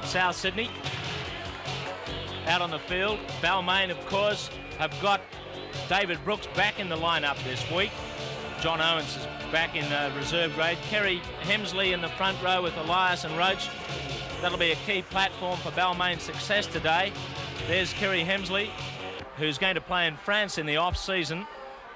South Sydney. Out on the field, Balmain, of course, have got David Brooks back in the lineup this week. John Owens is back in reserve grade. Kerry Hemsley in the front row with Elias and Roach. That'll be a key platform for Balmain's success today. There's Kerry Hemsley, who's going to play in France in the off-season,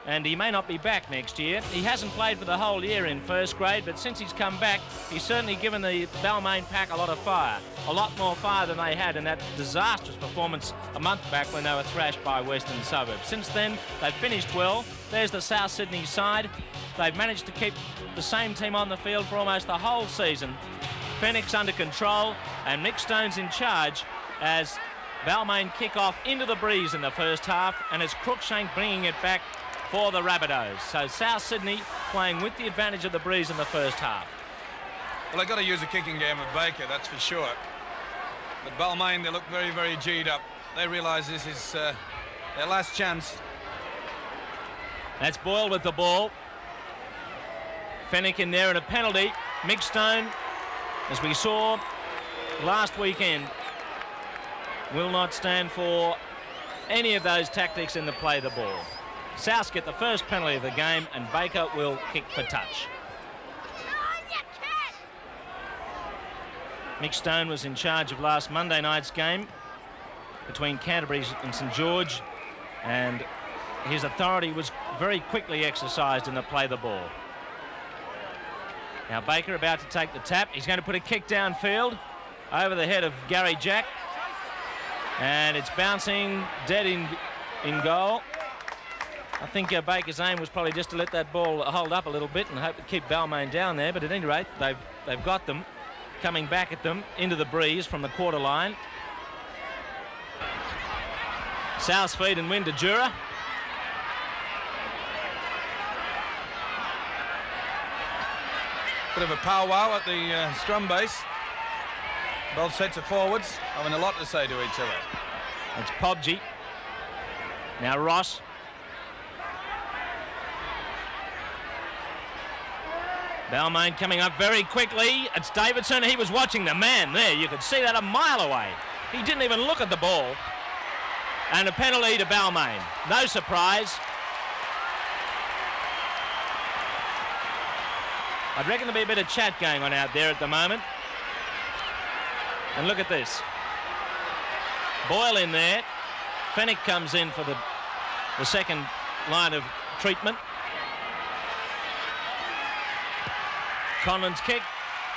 and he may not be back next year. He hasn't played for the whole year in first grade, but since he's come back, he's certainly given the Balmain pack a lot of fire. A lot more fire than they had in that disastrous performance a month back when they were thrashed by Western Suburbs. Since then, they've finished well. There's the South Sydney side. They've managed to keep the same team on the field for almost the whole season. Fenwick's under control, and Mick Stone's in charge as Balmain kick off into the breeze in the first half, and it's Cruikshank bringing it back for the Rabbitohs. So South Sydney playing with the advantage of the breeze in the first half. Well, they've got to use a kicking game of Baker, that's for sure. But Balmain, they look very, very G'd up. They realise this is their last chance. That's Boyle with the ball. Fenwick in there and a penalty. Mick Stone, as we saw last weekend, will not stand for any of those tactics in the play the ball. South get the first penalty of the game, and Baker will kick for touch. Mick Stone was in charge of last Monday night's game between Canterbury and St George, and his authority was very quickly exercised in the play the ball. Now Baker about to take the tap. He's going to put a kick downfield over the head of Gary Jack, and it's bouncing dead in goal. I think Baker's aim was probably just to let that ball hold up a little bit and hope to keep Balmain down there, but at any rate, they've got them coming back at them into the breeze from the quarter line. South feed and win to Jura. Bit of a powwow at the scrum base. Both sets of forwards having a lot to say to each other. It's Pobji. Now Ross. Balmain coming up very quickly. It's Davidson. He was watching the man there. You could see that a mile away. He didn't even look at the ball. And a penalty to Balmain. No surprise. I'd reckon there'll be a bit of chat going on out there at the moment. And look at this. Boyle in there. Fenwick comes in for the second line of treatment. Conlon's kick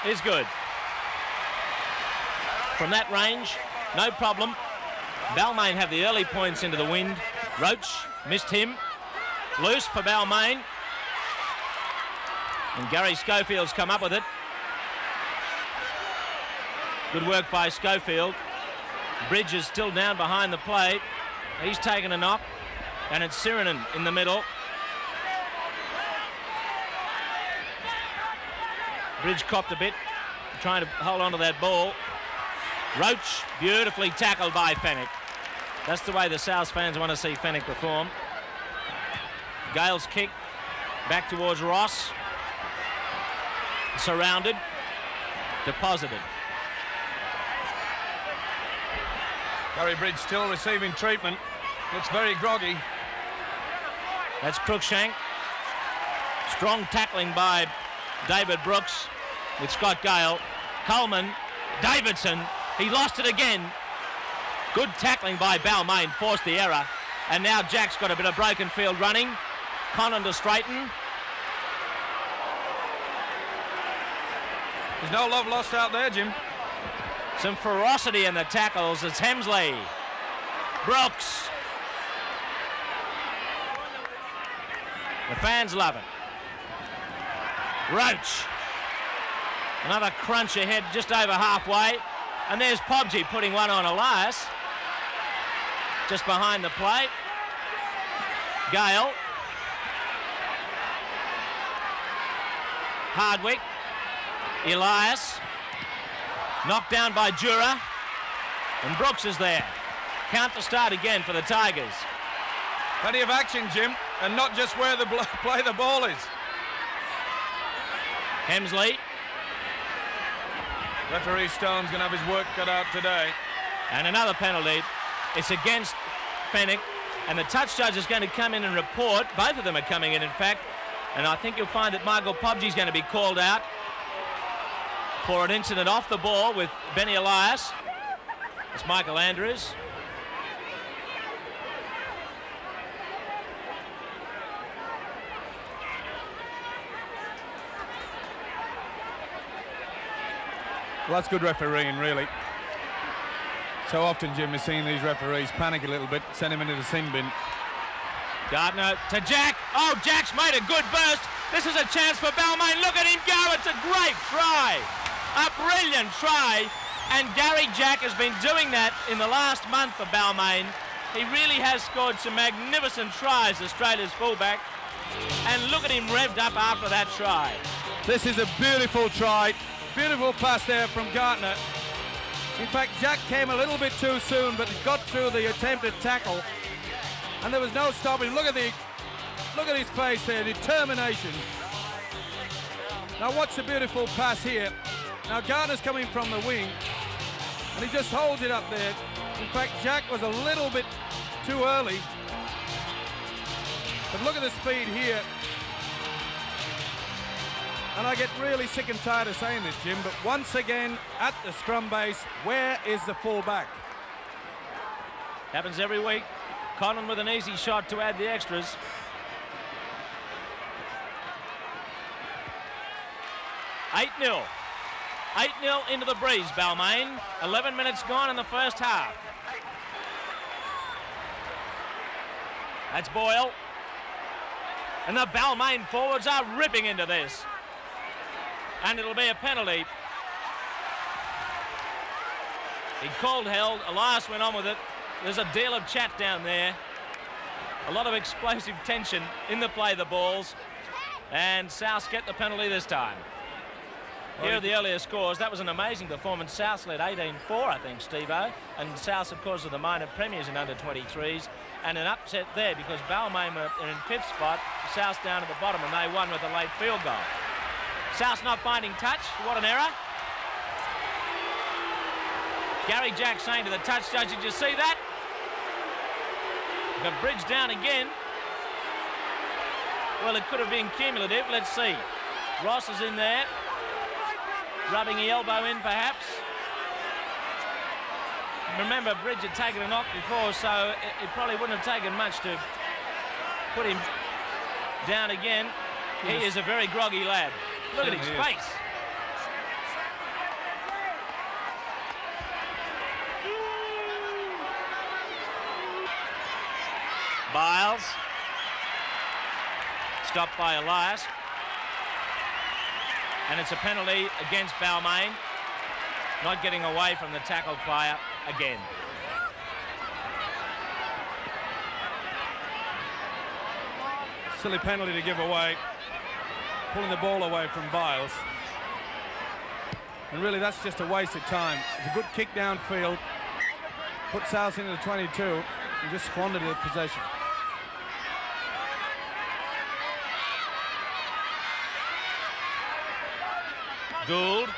is good. From that range, no problem. Balmain have the early points into the wind. Roach missed him. Loose for Balmain. And Gary Schofield's come up with it. Good work by Schofield. Bridge is still down behind the plate. He's taken a knock. And it's Sirinen in the middle. Bridge copped a bit, trying to hold on to that ball. Roach, beautifully tackled by Fenwick. That's the way the South fans want to see Fenwick perform. Gale's kick, back towards Ross. Surrounded, deposited. Gary Bridge still receiving treatment. Looks very groggy. That's Cruikshank. Strong tackling by David Brooks with Scott Gale. Coleman, Davidson, he lost it again. Good tackling by Balmain, forced the error. And now Jack's got a bit of broken field running. Conlon to straighten. There's no love lost out there, Jim. Some ferocity in the tackles. It's Hemsley. Brooks. The fans love it. Roach. Another crunch ahead, just over halfway. And there's Pobji putting one on Elias. Just behind the plate. Gale. Hardwick. Elias. Knocked down by Jura. And Brooks is there. Count to start again for the Tigers. Plenty of action, Jim, and not just where the play the ball is. Hemsley. Referee Stone's going to have his work cut out today. And another penalty. It's against Fenwick. And the touch judge is going to come in and report. Both of them are coming in fact. And I think you'll find that Michael Pobji's going to be called out for an incident off the ball with Benny Elias. It's Michael Andrews. Well, that's good refereeing, really. So often, Jim, we've seen these referees panic a little bit, send him into the sin bin. Gardner to Jack. Oh, Jack's made a good burst. This is a chance for Balmain. Look at him go. It's a great try. A brilliant try. And Gary Jack has been doing that in the last month for Balmain. He really has scored some magnificent tries, Australia's fullback. And look at him revved up after that try. This is a beautiful try. Beautiful pass there from Gardner. In fact, Jack came a little bit too soon, but got through the attempted tackle. And there was no stopping. Look at his face there, determination. Now watch the beautiful pass here. Now Gardner's coming from the wing, and he just holds it up there. In fact, Jack was a little bit too early. But look at the speed here. And I get really sick and tired of saying this, Jim, but once again at the scrum base, where is the fullback? Happens every week. Conlon with an easy shot to add the extras. Eight 0. 8-0 into the breeze, Balmain. 11 minutes gone in the first half. That's Boyle. And the Balmain forwards are ripping into this. And it'll be a penalty. He called held. Elias went on with it. There's a deal of chat down there. A lot of explosive tension in the play of the balls. And South get the penalty this time. Here are the earlier scores. That was an amazing performance. South led 18-4, I think, Steve-O. And South, of course, are the minor premiers in under-23s. And an upset there because Balmain were in fifth spot. South down at the bottom, and they won with a late field goal. South's not finding touch. What an error. Gary Jack saying to the touch judge, did you see that? The bridge down again. Well, it could have been cumulative. Let's see. Ross is in there. Rubbing the elbow in, perhaps. Remember, Bridge had taken a knock before, so it probably wouldn't have taken much to put him down again. He is a very groggy lad. Look at his face. Biles. Stopped by Elias. And it's a penalty against Balmain. Not getting away from the tackle player again. Silly penalty to give away. Pulling the ball away from Biles. And really that's just a waste of time. It's a good kick downfield. Put South into the 22 and just squandered the possession. Gould.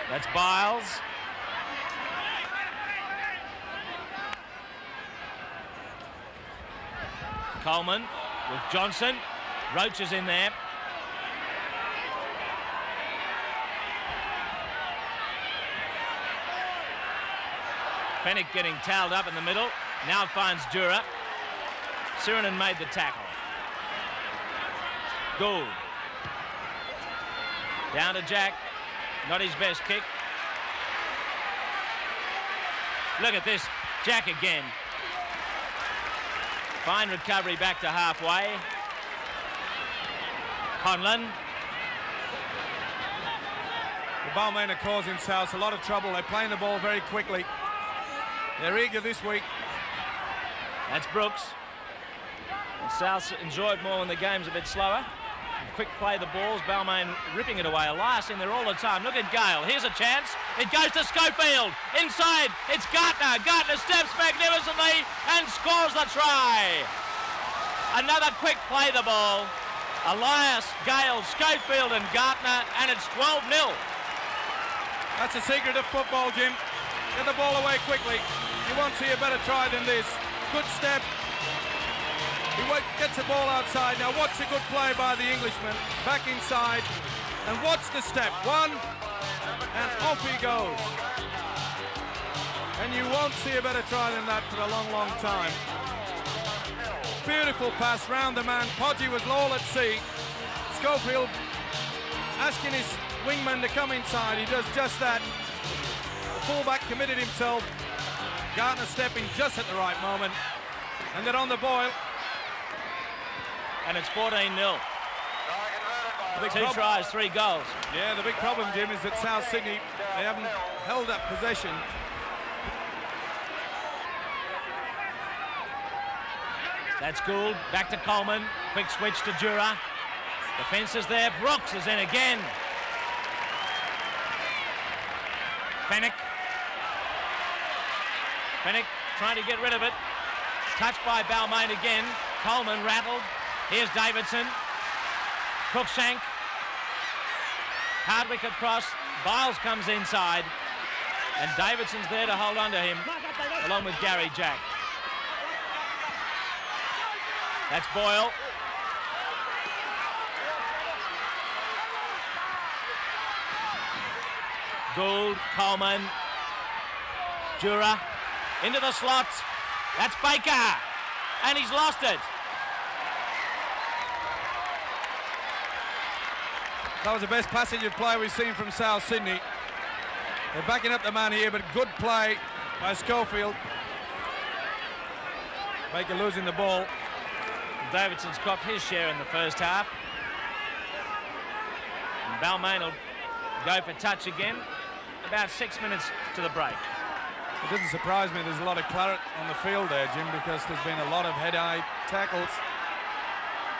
That's Biles. Coleman with Johnson. Roach is in there. Fenwick getting towelled up in the middle. Now finds Dura. Sirinen made the tackle. Gould. Down to Jack. Not his best kick. Look at this. Jack again. Fine recovery back to halfway. Conlon. The Balmain are causing South a lot of trouble. They're playing the ball very quickly. They're eager this week. That's Brooks. And South enjoyed more when the game's a bit slower. Quick play the balls, Balmain ripping it away. Elias in there all the time. Look at Gale. Here's a chance. It goes to Schofield. Inside, it's Gardner. Gardner steps magnificently and scores the try. Another quick play the ball. Elias, Gale, Schofield and Gardner, and it's 12-0. That's the secret of football, Jim. Get the ball away quickly. You won't see a better try than this. Good step. He gets the ball outside. Now watch the good play by the Englishman. Back inside. And watch the step. One. And off he goes. And you won't see a better try than that for a long, long time. Beautiful pass round the man. Podgy was low at sea. Schofield asking his wingman to come inside. He does just that. The fullback committed himself. Gartner stepping just at the right moment. And they're on the boil. And it's 14-0. 2 tries, 3 goals. Yeah, the big problem, Jim, is that South Sydney, they haven't held up possession. That's Gould. Back to Coleman. Quick switch to Jura. Defence is there. Brooks is in again. Fennick trying to get rid of it. Touched by Balmain again. Coleman rattled. Here's Davidson. Cruikshank. Hardwick across. Biles comes inside. And Davidson's there to hold on to him, along with Gary Jack. That's Boyle. Gould, Coleman, Jura, into the slot. That's Baker, and he's lost it. That was the best passage of play we've seen from South Sydney. They're backing up the man here, but good play by Schofield. Baker losing the ball. Davidson's copped his share in the first half. And Balmain will go for touch again. About 6 minutes to the break. It doesn't surprise me there's a lot of claret on the field there, Jim, because there's been a lot of head-eye tackles.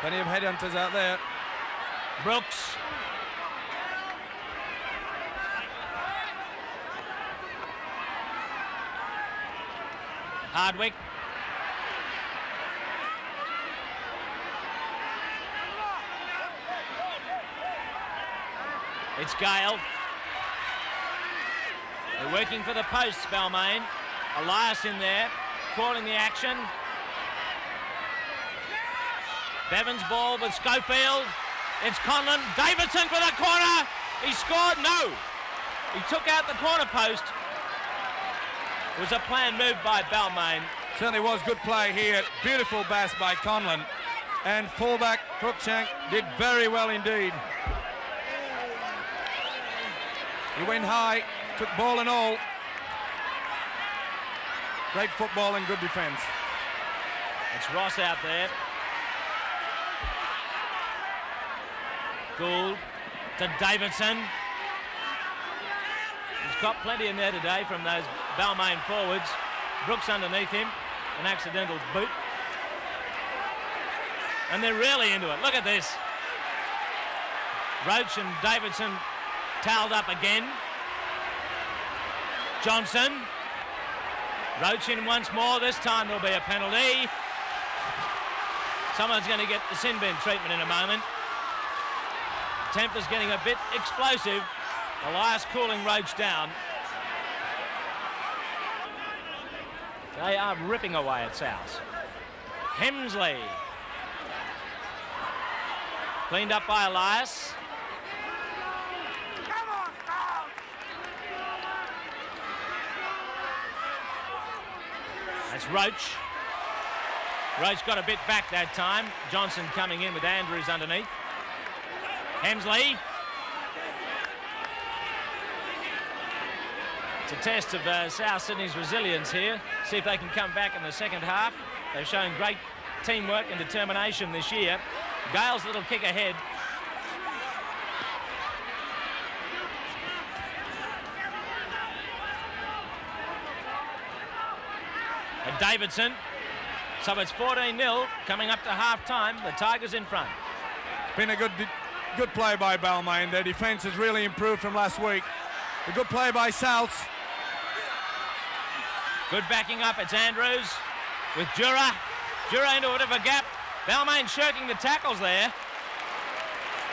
Plenty of headhunters out there. Brooks. Hardwick. It's Gale. They're working for the posts, Balmain. Elias in there, calling the action. Bevan's ball with Schofield. It's Conlon. Davidson for the corner. He scored. No. He took out the corner post. It was a planned move by Balmain. Certainly was good play here. Beautiful pass by Conlon. And fullback Cruikshank did very well indeed. He went high, took ball and all. Great football and good defence. It's Ross out there. Gould to Davidson. He's got plenty in there today from those Balmain forwards. Brooks underneath him, an accidental boot. And they're really into it. Look at this. Roach and Davidson towelled up again. Johnson. Roach in once more. This time there'll be a penalty. Someone's going to get the sin bin treatment in a moment. Temper's getting a bit explosive. Elias cooling Roach down. They are ripping away at South. Hemsley. Cleaned up by Elias. That's Roach. Roach got a bit back that time. Johnson coming in with Andrews underneath. Hemsley. It's a test of South Sydney's resilience here. See if they can come back in the second half. They've shown great teamwork and determination this year. Gale's little kick ahead. And Davidson. So it's 14-0 coming up to half-time. The Tigers in front. Been a good play by Balmain. Their defence has really improved from last week. A good play by Souths. Good backing up. It's Andrews with Jura. Jura into a bit of a gap. Balmain shirking the tackles there.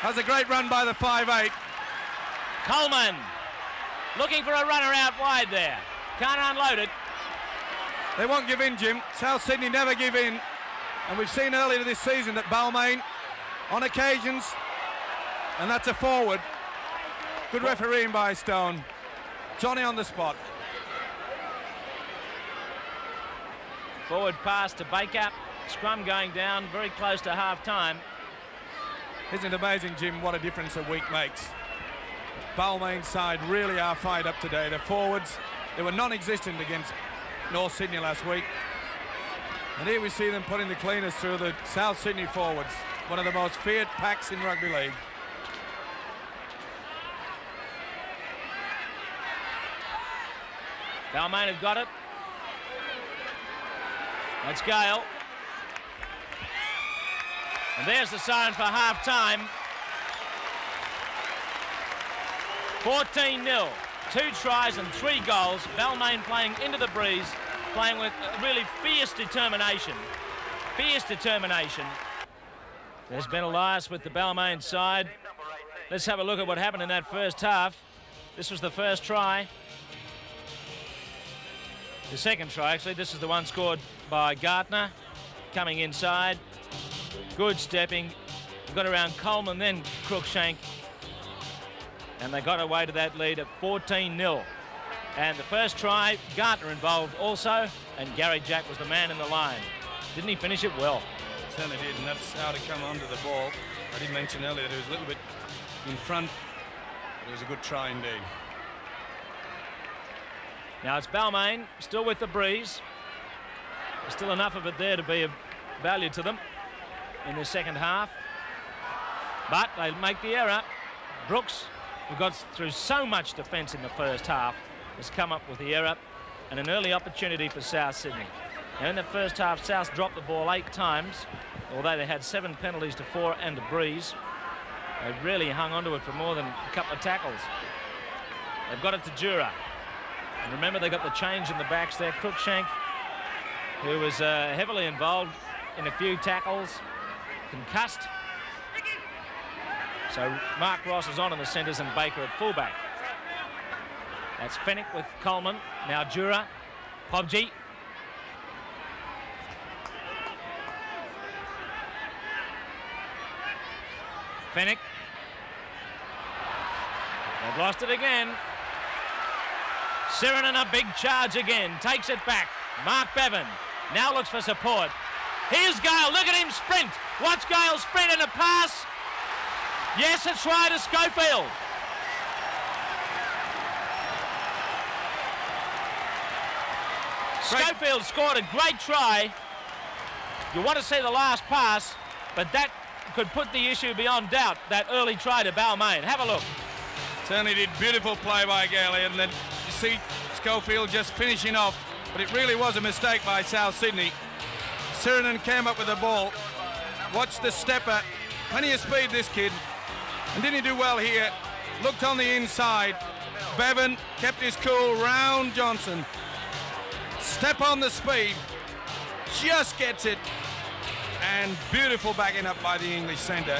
That's a great run by the 5'8". Coleman. looking for a runner out wide there. Can't unload it. They won't give in, Jim. South Sydney never give in. And we've seen earlier this season that Balmain, on occasions, and that's a forward. Good refereeing by Stone. Johnny on the spot. Forward pass to Baker. Scrum going down very close to half-time. Isn't it amazing, Jim, what a difference a week makes? Balmain's side really are fired up today. The forwards, they were non-existent against North Sydney last week. And here we see them putting the cleaners through the South Sydney forwards. One of the most feared packs in rugby league. Balmain have got it. That's Gale. And there's the siren for half-time. 14-0. 2 tries and 3 goals. Balmain playing into the breeze, playing with really fierce determination. Fierce determination. There's Ben Elias with the Balmain side. Let's have a look at what happened in that first half. This was the first try. The second try, actually. This is the one scored by Gartner. Coming inside. Good stepping. Got around Coleman, then Crookshank. And they got away to that lead at 14-0. And the first try, Gartner involved also, and Gary Jack was the man in the line. Didn't he finish it well? Certainly did, and that's how to come onto the ball. I did mention earlier that it was a little bit in front, but it was a good try indeed. Now it's Balmain, still with the breeze. There's still enough of it there to be of value to them in the second half. But they make the error. Brooks, who got through so much defence in the first half, has come up with the error and an early opportunity for South Sydney. Now in the first half, South dropped the ball 8 times, although they had 7 penalties to 4 and a breeze. They really hung onto it for more than a couple of tackles. They've got it to Jura. And remember, they got the change in the backs there. Crookshank, who was heavily involved in a few tackles, concussed. So Mark Ross is on in the centres and Baker at fullback. That's Fennick with Coleman. Now Jura, Pobji. Fennick. They've lost it again. Siren in a big charge again. Takes it back. Mark Bevan now looks for support. Here's Gale. Look at him sprint. Watch Gale sprint and a pass. Yes, it's right to Schofield. Schofield scored a great try. You want to see the last pass, but that could put the issue beyond doubt, that early try to Balmain. Have a look. Certainly did. Beautiful play by Gale, and then you see Schofield just finishing off, but it really was a mistake by South Sydney. Sirenen came up with the ball. Watch the stepper. Plenty of speed, this kid. And didn't he do well here? Looked on the inside. Bevan kept his cool round Johnson. Step on the speed. Just gets it. And beautiful backing up by the English centre.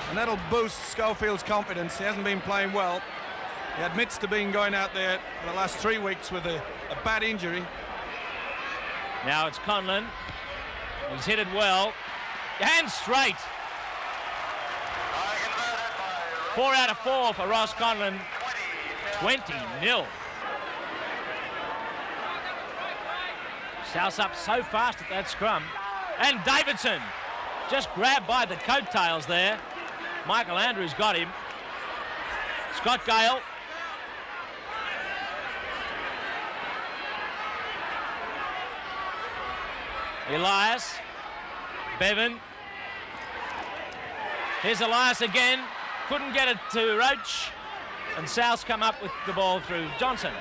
And that'll boost Schofield's confidence. He hasn't been playing well. He admits to being going out there for the last 3 weeks with a bad injury. Now it's Conlon. He's hit it well. And straight. 4 out of 4 for Ross Conlon. 20-0. South's up so fast at that scrum. And Davidson just grabbed by the coattails there. Michael Andrews got him. Scott Gale. Elias. Bevan. Here's Elias again. Couldn't get it to Roach. And South's come up with the ball through Johnson.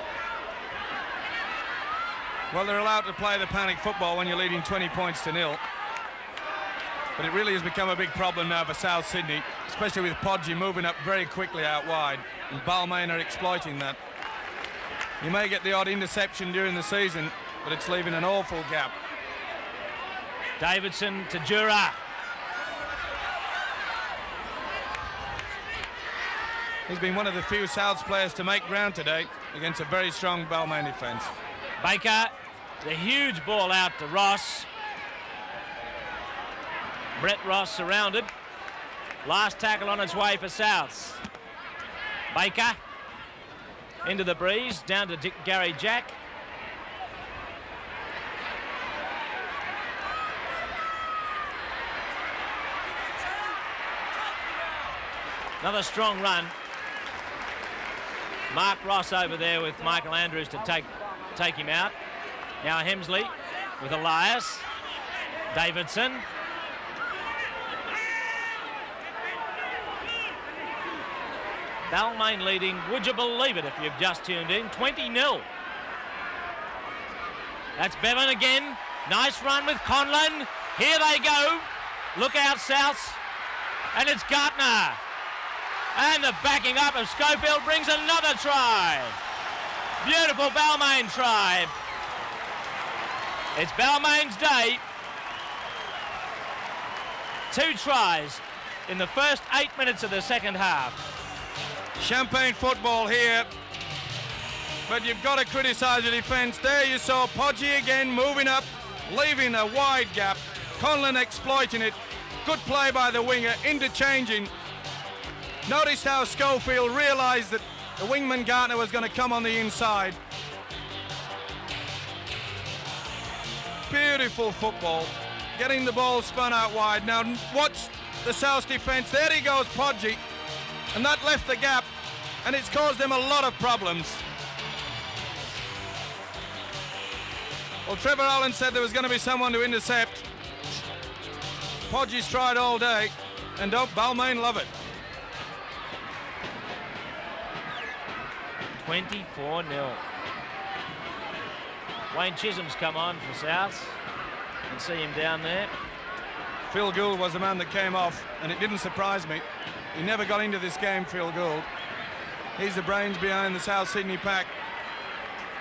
Well, they're allowed to play the panic football when you're leading 20 points to 0. But it really has become a big problem now for South Sydney, especially with Podgy moving up very quickly out wide. And Balmain are exploiting that. You may get the odd interception during the season, but it's leaving an awful gap. Davidson to Jura. He's been one of the few Souths players to make ground today against a very strong Balmain defence. Baker, the huge ball out to Ross. Brett Ross surrounded. Last tackle on its way for Souths. Baker into the breeze, down to Gary Jack. Another strong run. Mark Ross over there with Michael Andrews to take him out. Now Hemsley with Elias. Davidson. Balmain leading, would you believe it if you've just tuned in, 20-0. That's Bevan again. Nice run with Conlon. Here they go. Look out, Souths. And it's Gartner. And the backing up of Schofield brings another try. Beautiful Balmain try. It's Balmain's day. 2 tries in the first 8 minutes of the second half. Champagne football here, but you've got to criticise the defence. There you saw Podgy again moving up, leaving a wide gap. Conlon exploiting it. Good play by the winger, interchanging. Noticed how Schofield realised that the wingman Gartner was going to come on the inside. Beautiful football, getting the ball spun out wide. Now watch the South defence. There he goes, Podgy. And that left the gap, and it's caused them a lot of problems. Well, Trevor Allen said there was going to be someone to intercept. Podgy's tried all day, and don't Balmain love it. 24-0. Wayne Chisholm's come on for Souths. You can see him down there. Phil Gould was the man that came off, and it didn't surprise me. He never got into this game, Phil Gould. He's the brains behind the South Sydney pack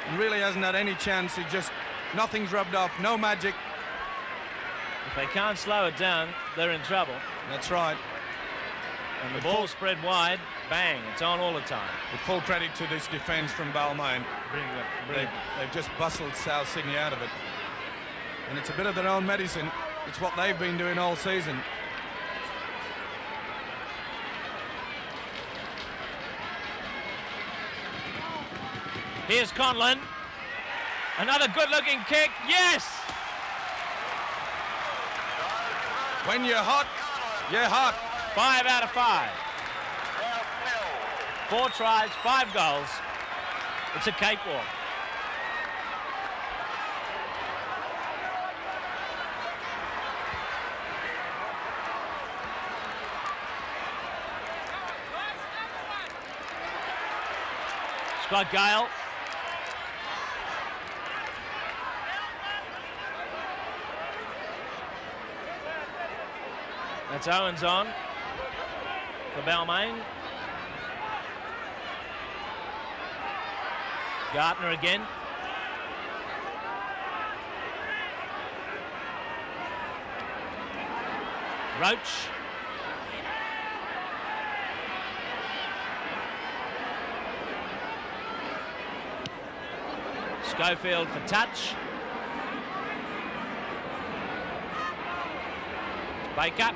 and really hasn't had any chance. He just, nothing's rubbed off, no magic. If they can't slow it down, they're in trouble. That's right. And the ball spread wide, bang, it's on all the time. With full credit to this defence from Balmain. Brilliant. They've just bustled South Sydney out of it. And it's a bit of their own medicine. It's what they've been doing all season. Here's Conlon. Another good-looking kick. Yes! When you're hot, you're hot. 5 out of 5. 4 tries, 5 goals. It's a cakewalk. Scott Gale. That's Owens on for Balmain. Gartner again. Roach. Schofield for touch. Baker.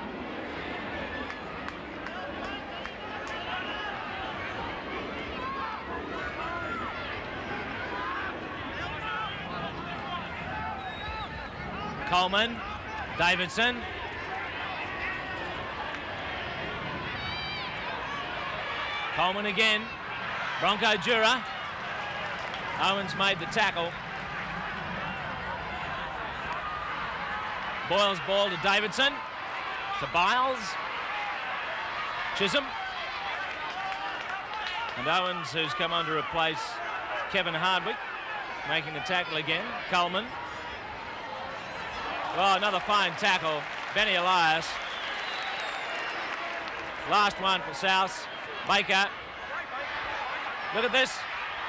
Coleman, Davidson. Coleman again. Bronco Jura. Owens made the tackle. Boyle's ball to Davidson. To Biles. Chisholm. And Owens, who's come on to replace Kevin Hardwick, making the tackle again. Coleman. Well, another fine tackle. Benny Elias. Last one for South. Baker. Look at this.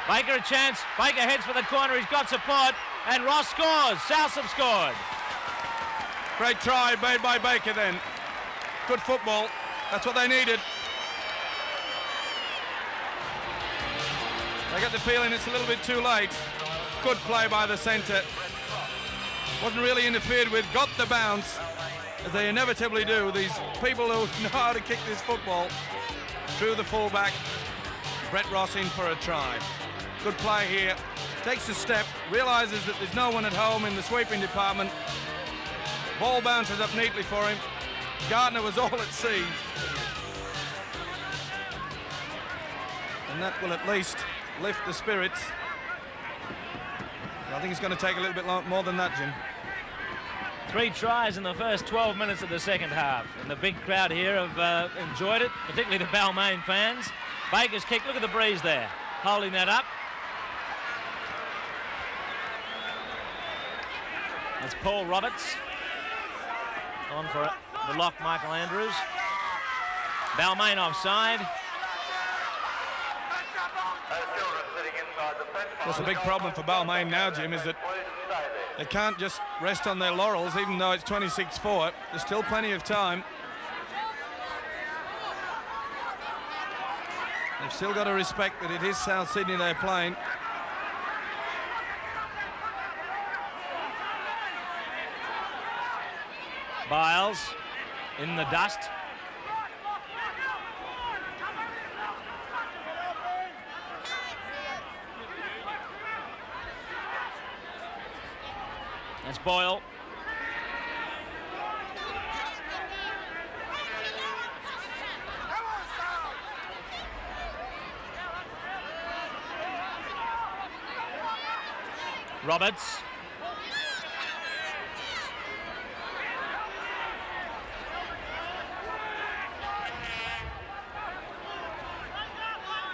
Baker a chance. Baker heads for the corner. He's got support. And Ross scores. South have scored. Great try made by Baker then. Good football. That's what they needed. I get the feeling it's a little bit too late. Good play by the centre. Wasn't really interfered with, got the bounce, as they inevitably do. These people who know how to kick this football. Through the fullback, Brett Ross in for a try. Good play here. Takes a step, realises that there's no one at home in the sweeping department. Ball bounces up neatly for him. Gardner was all at sea. And that will at least lift the spirits. I think it's going to take a little bit more than that, Jim. 3 tries in the first 12 minutes of the second half. And the big crowd here have enjoyed it, particularly the Balmain fans. Baker's kick, look at the breeze there, holding that up. That's Paul Roberts. On for the lock, Michael Andrews. Balmain offside. That's a big problem for Balmain now, Jim, is that they can't just rest on their laurels, even though it's 26-4. There's still plenty of time. They've still got to respect that it is South Sydney they're playing. Biles in the dust. That's Boyle. Roberts.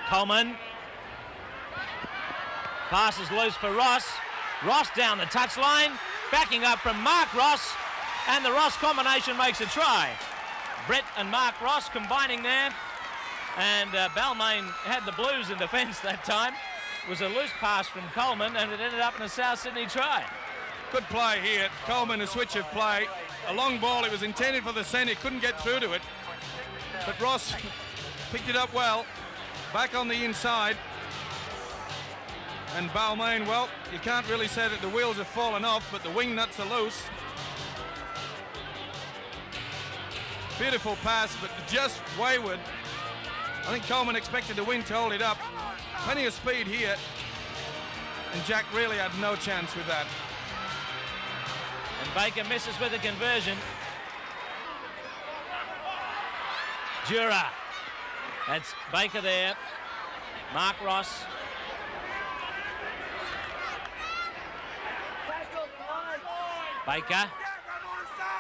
Coleman. Pass is loose for Ross. Ross down the touchline. Backing up from Mark Ross. And the Ross combination makes a try. Brett and Mark Ross combining there. And Balmain had the Blues in defence that time. It was a loose pass from Coleman and it ended up in a South Sydney try. Good play here. Coleman, a switch of play. A long ball, it was intended for the centre, couldn't get through to it. But Ross picked it up well. Back on the inside. And Balmain, well, you can't really say that the wheels have fallen off, but the wing nuts are loose. Beautiful pass, but just wayward. I think Coleman expected the wing to hold it up. Plenty of speed here. And Jack really had no chance with that. And Baker misses with a conversion. Jura. That's Baker there. Mark Ross. Baker.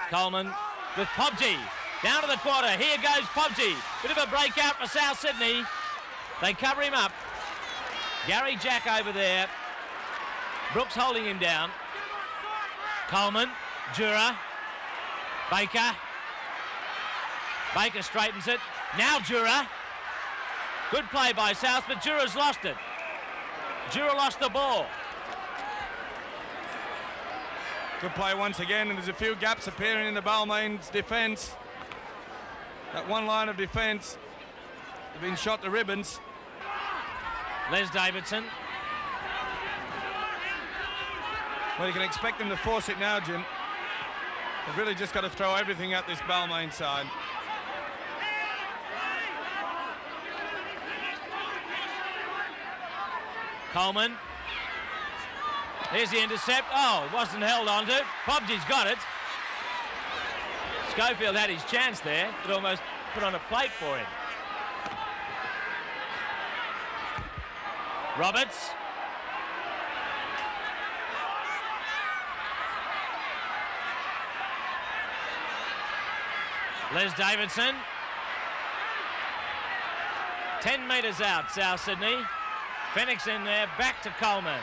Coleman with Pobji. Down to the quarter. Here goes Pobji. Bit of a breakout for South Sydney. They cover him up. Gary Jack over there. Brooks holding him down. Coleman. Jura. Baker. Baker straightens it. Now Jura. Good play by South, but Jura's lost it. Jura lost the ball. Good play once again, and there's a few gaps appearing in the Balmain's defence. That one line of defence, they've been shot to ribbons. Les Davidson. Well, you can expect them to force it now, Jim. They've really just got to throw everything at this Balmain side. Coleman. Here's the intercept. Oh, it wasn't held onto. Pobji's got it. Schofield had his chance there. It almost put on a plate for him. Roberts. Les Davidson. 10 metres out, South Sydney. Phoenix in there, back to Coleman.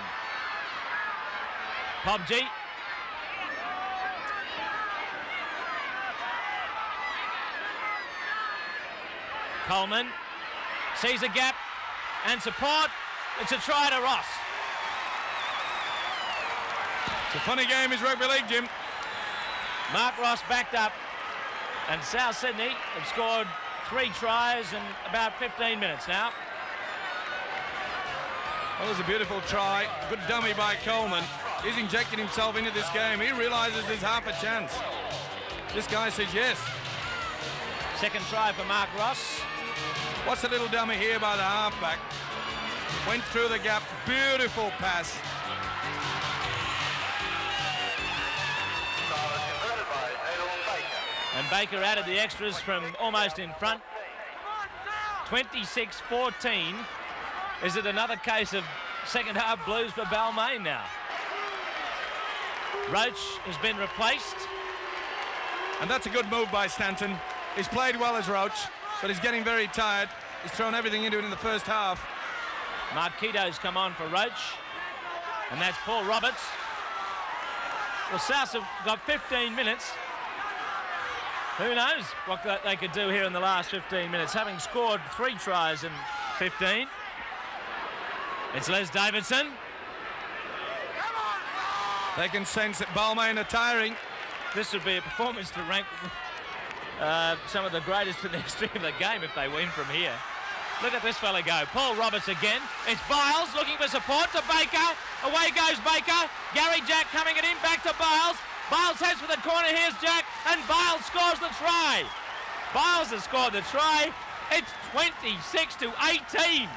Pobji. Coleman sees a gap and support. It's a try to Ross. It's a funny game, is rugby league, Jim. Mark Ross backed up, and South Sydney have scored 3 tries in about 15 minutes now. That was a beautiful try. Good dummy by Coleman. He's injected himself into this game. He realises there's half a chance. This guy says yes. Second try for Mark Ross. What's the little dummy here by the halfback? Went through the gap. Beautiful pass. And Baker added the extras from almost in front. 26-14. Is it another case of second half blues for Balmain now? Roach has been replaced. And that's a good move by Stanton. He's played well as Roach, but he's getting very tired. He's thrown everything into it in the first half. Marquito's come on for Roach. And that's Paul Roberts. Well, South have got 15 minutes. Who knows what they could do here in the last 15 minutes, having scored 3 tries in 15. It's Les Davidson. They can sense that Balmain are tiring. This would be a performance to rank some of the greatest in the history of the game if they win from here. Look at this fella go. Paul Roberts again. It's Biles looking for support to Baker. Away goes Baker. Gary Jack coming it in back to Biles. Biles heads for the corner. Here's Jack. And Biles scores the try. Biles has scored the try. It's 26-18.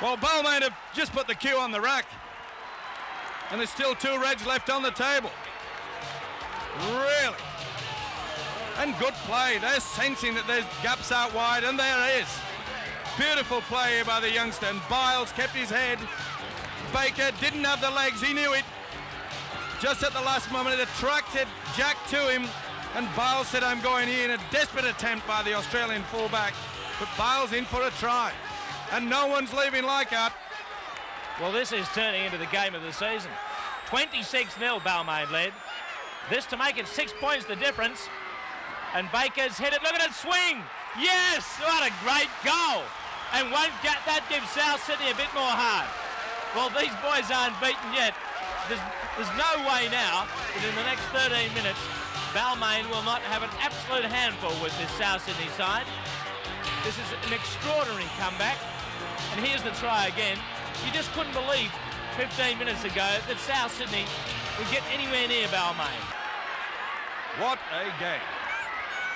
Well, Balmain have just put the cue on the rack. And there's still 2 reds left on the table. Really? And good play. They're sensing that there's gaps out wide, and there is. Beautiful play here by the youngster. And Biles kept his head. Baker didn't have the legs. He knew it. Just at the last moment, it attracted Jack to him. And Biles said, I'm going here, in a desperate attempt by the Australian fullback. But Biles in for a try. And no one's leaving Leichhardt. Well, this is turning into the game of the season. 26-0 Balmain led. This to make it 6 points the difference. And Baker's hit it. Look at it swing. Yes, what a great goal. And won't get that give South Sydney a bit more heart. Well, these boys aren't beaten yet. There's no way now that in the next 13 minutes, Balmain will not have an absolute handful with this South Sydney side. This is an extraordinary comeback. And here's the try again. You just couldn't believe 15 minutes ago that South Sydney would get anywhere near Balmain. What a game.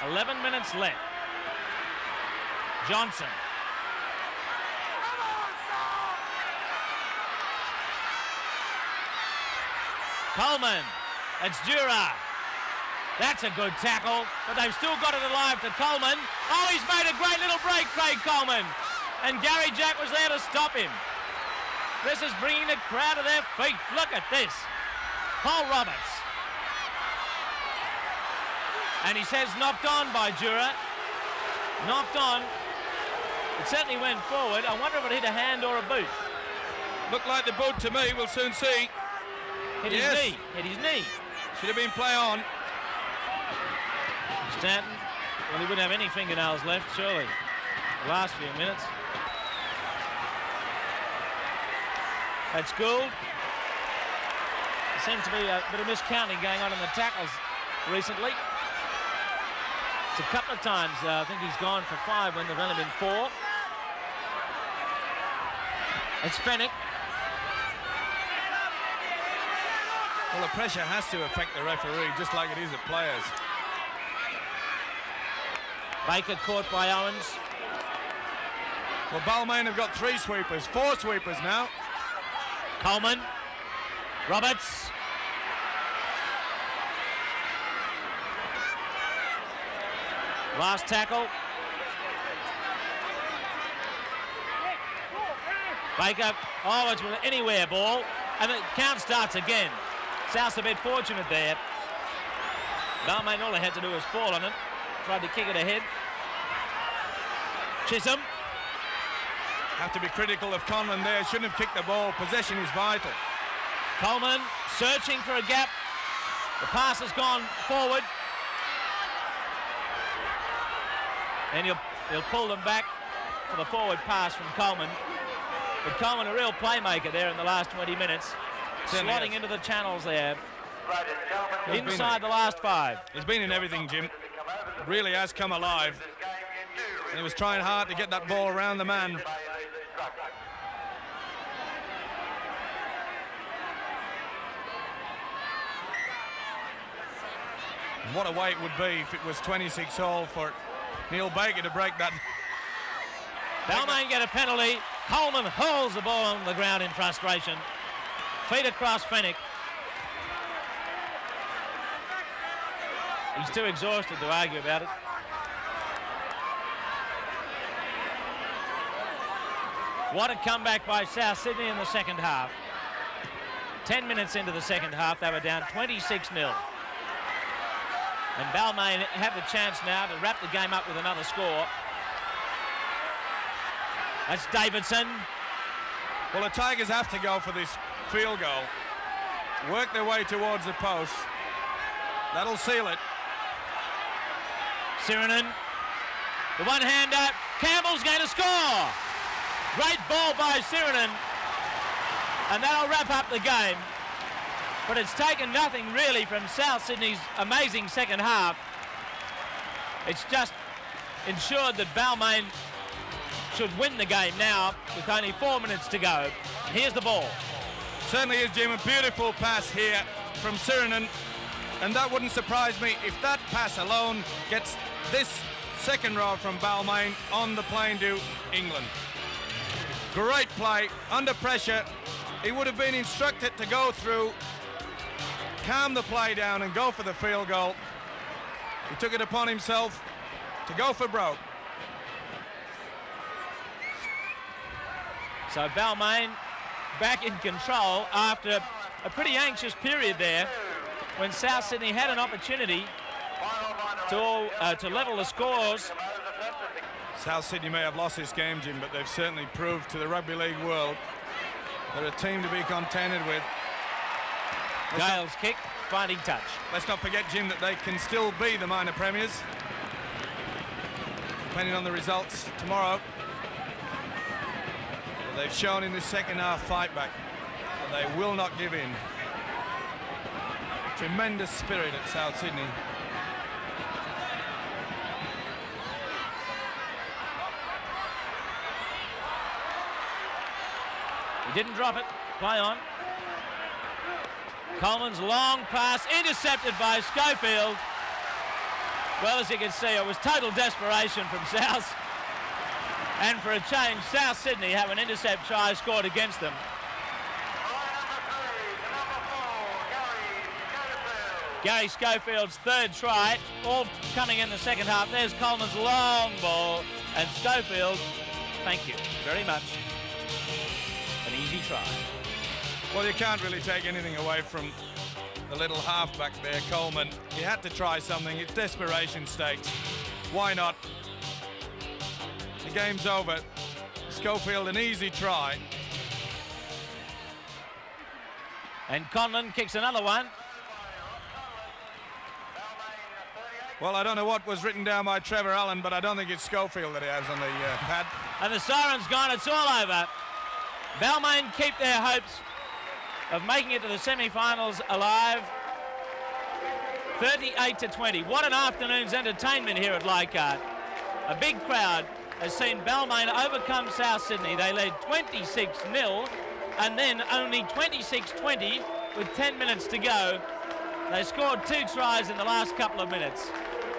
11 minutes left. Johnson. Coleman. It's Dura. That's a good tackle, but they've still got it alive to Coleman. Oh, he's made a great little break, Craig Coleman. And Gary Jack was there to stop him. This is bringing the crowd to their feet. Look at this. Paul Roberts. And he says knocked on by Dura. Knocked on. It certainly went forward. I wonder if it hit a hand or a boot. Looked like the boot to me. We'll soon see. Hit his knee. Hit his knee. Should have been play on. Stanton. Well, he wouldn't have any fingernails left, surely. The last few minutes. That's Gould. There seems to be a bit of miscounting going on in the tackles recently. It's a couple of times. I think he's gone for 5 when there've only been 4. It's Fennick. Well, the pressure has to affect the referee, just like it is at players. Baker caught by Owens. Well, Balmain have got 3 sweepers, 4 sweepers now. Coleman. Roberts. Last tackle. Baker. Oh, it's an anywhere ball. And the count starts again. South's a bit fortunate there. Balmain, all they had to do was fall on it. Tried to kick it ahead. Chisholm. Have to be critical of Conlon there. Shouldn't have kicked the ball. Possession is vital. Coleman searching for a gap. The pass has gone forward. And he'll pull them back for the forward pass from Coleman. But Coleman, a real playmaker there in the last 20 minutes. Slotting into the channels there. Inside the last 5. He's been in everything, Jim. Really has come alive. And he was trying hard to get that ball around the man. What a way it would be if it was 26 all for Neil Baker to break that. Balmain get a penalty. Coleman hurls the ball on the ground in frustration. Feet across Fennick. He's too exhausted to argue about it. What a comeback by South Sydney in the second half. 10 minutes into the second half, they were down 26-0. And Balmain have the chance now to wrap the game up with another score. That's Davidson. Well, the Tigers have to go for this field goal. Work their way towards the post. That'll seal it. Sirinen. The one-hander. Campbell's going to score. Great ball by Sirinen. And that'll wrap up the game. But it's taken nothing really from South Sydney's amazing second half. It's just ensured that Balmain should win the game now with only 4 minutes to go. Here's the ball. Certainly is, Jim. A beautiful pass here from Sirinen. And that wouldn't surprise me if that pass alone gets this second row from Balmain on the plane to England. Great play, under pressure. He would have been instructed to go through, calm the play down and go for the field goal. He took it upon himself to go for broke. So Balmain back in control after a pretty anxious period there when South Sydney had an opportunity to level the scores. South Sydney may have lost this game, Jim, but they've certainly proved to the rugby league world they're a team to be contended with. Gale's kick, finding touch. Let's not forget, Jim, that they can still be the minor premiers, depending on the results tomorrow. But they've shown in the second half fight back that they will not give in. Tremendous spirit at South Sydney. He didn't drop it. Play on. Coleman's long pass intercepted by Schofield. Well, as you can see, it was total desperation from South. And for a change, South Sydney have an intercept try scored against them. Gary Schofield's third try, all coming in the second half. There's Coleman's long ball, and Schofield, thank you very much. An easy try. Well, you can't really take anything away from the little halfback there, Coleman. He had to try something. It's desperation stakes. Why not? The game's over. Schofield, an easy try. And Conlon kicks another one. Well, I don't know what was written down by Trevor Allen, but I don't think it's Schofield that he has on the pad. And the siren's gone. It's all over. Balmain keep their hopes of making it to the semi-finals alive. 38-20. What an afternoon's entertainment here at Leichhardt. A big crowd has seen Balmain overcome South Sydney. They led 26-0 and then only 26-20 with 10 minutes to go. They scored 2 tries in the last couple of minutes.